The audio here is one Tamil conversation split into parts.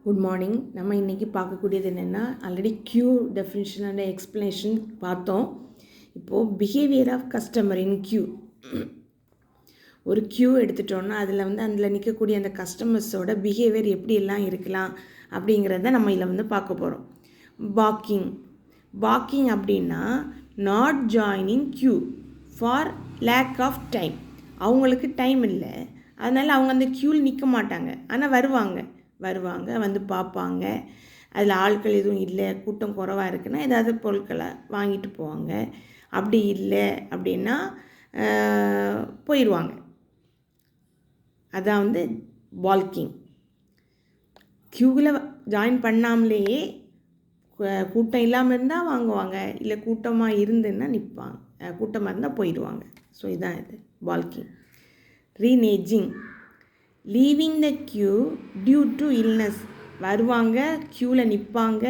Good morning. நம்ம இன்றைக்கி பார்க்கக்கூடியது என்னென்னா, already queue definition and explanation பார்த்தோம். இப்போது behaviour of customer in queue. ஒரு க்யூ எடுத்துட்டோன்னா அதில் நிற்கக்கூடிய அந்த கஸ்டமர்ஸோட பிஹேவியர் எப்படியெல்லாம் இருக்கலாம் அப்படிங்கிறத நம்ம இதில் பார்க்க போகிறோம். பாக்கிங் அப்படின்னா not joining queue for lack of time. அவங்களுக்கு டைம் இல்லை, அதனால் அவங்க அந்த க்யூவில் நிற்க மாட்டாங்க. ஆனால் வருவாங்க வந்து பார்ப்பாங்க. அதில் ஆட்கள் எதுவும் இல்லை, கூட்டம் குறைவாக இருக்குன்னா ஏதாவது பொருட்களை வாங்கிட்டு போவாங்க. அப்படி இல்லை அப்படின்னா போயிடுவாங்க. அதான் பால்கிங். க்யூவில் ஜாயின் பண்ணாமலேயே கூட்டம் இல்லாமல் இருந்தால் வாங்குவாங்க, இல்லை கூட்டமாக இருந்துன்னா நிற்பாங்க, கூட்டமாக இருந்தால் போயிடுவாங்க. ஸோ இதுதான் இது balking. Reneging, leaving the queue due to illness. வருவாங்க, க்யூவில் நிற்பாங்க,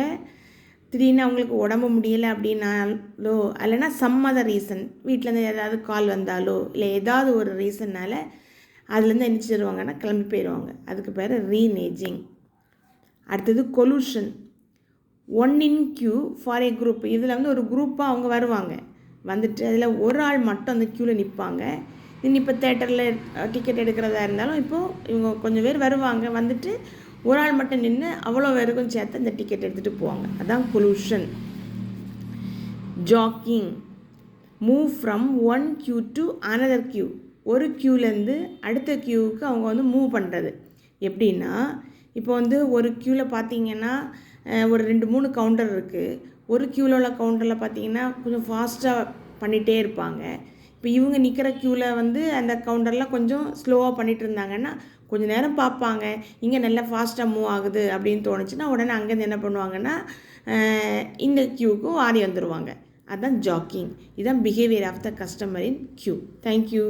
திடீர்னு அவங்களுக்கு உடம்பு முடியலை அப்படின்னாலோ, இல்லைன்னா சம் அதர் ரீசன், வீட்டிலேருந்து ஏதாவது கால் வந்தாலோ, இல்லை ஏதாவது ஒரு ரீசன்னால் அதுலேருந்து என்ன செய்வாங்கன்னா கிளம்பி போயிடுவாங்க. அதுக்கு பேர் ரீனேஜிங். அடுத்தது collusion. One in queue for a group. இதில் ஒரு குரூப்பாக அவங்க வருவாங்க, வந்துட்டு அதில் ஒரு ஆள் மட்டும் அந்த க்யூவில் நிற்பாங்க. இப்போ தேட்டரில் டிக்கெட் எடுக்கிறதா இருந்தாலும் இப்போது இவங்க கொஞ்சம் பேர் வருவாங்க, வந்துட்டு ஒரு ஆள் மட்டும் நின்று அவ்வளோ பேருக்கும் சேர்த்து அந்த டிக்கெட் எடுத்துகிட்டு போவாங்க. அதான் collusion. Jockeying, move from one queue to another queue. ஒரு க்யூலேருந்து அடுத்த க்யூவுக்கு அவங்க மூவ் பண்ணுறது. எப்படின்னா இப்போ ஒரு க்யூவில் பார்த்தீங்கன்னா ஒரு 2-3 கவுண்டர் இருக்குது. ஒரு க்யூவில் உள்ள கவுண்டரில் பார்த்தீங்கன்னா கொஞ்சம் ஃபாஸ்ட்டாக பண்ணிகிட்டே இருப்பாங்க. இப்போ இவங்க நிற்கிற க்யூவில் அந்த கவுண்டரில் கொஞ்சம் ஸ்லோவாக பண்ணிகிட்டு இருந்தாங்கன்னா கொஞ்சம் நேரம் பார்ப்பாங்க, இங்கே நல்லா ஃபாஸ்ட்டாக மூவ் ஆகுது அப்படின்னு தோணுச்சுன்னா உடனே அங்கேருந்து என்ன பண்ணுவாங்கன்னா இந்த க்யூவுக்கு ஆடி வந்துடுவாங்க. அதுதான் ஜாக்கிங். இதுதான் behaviour of the customer in queue. Thank you.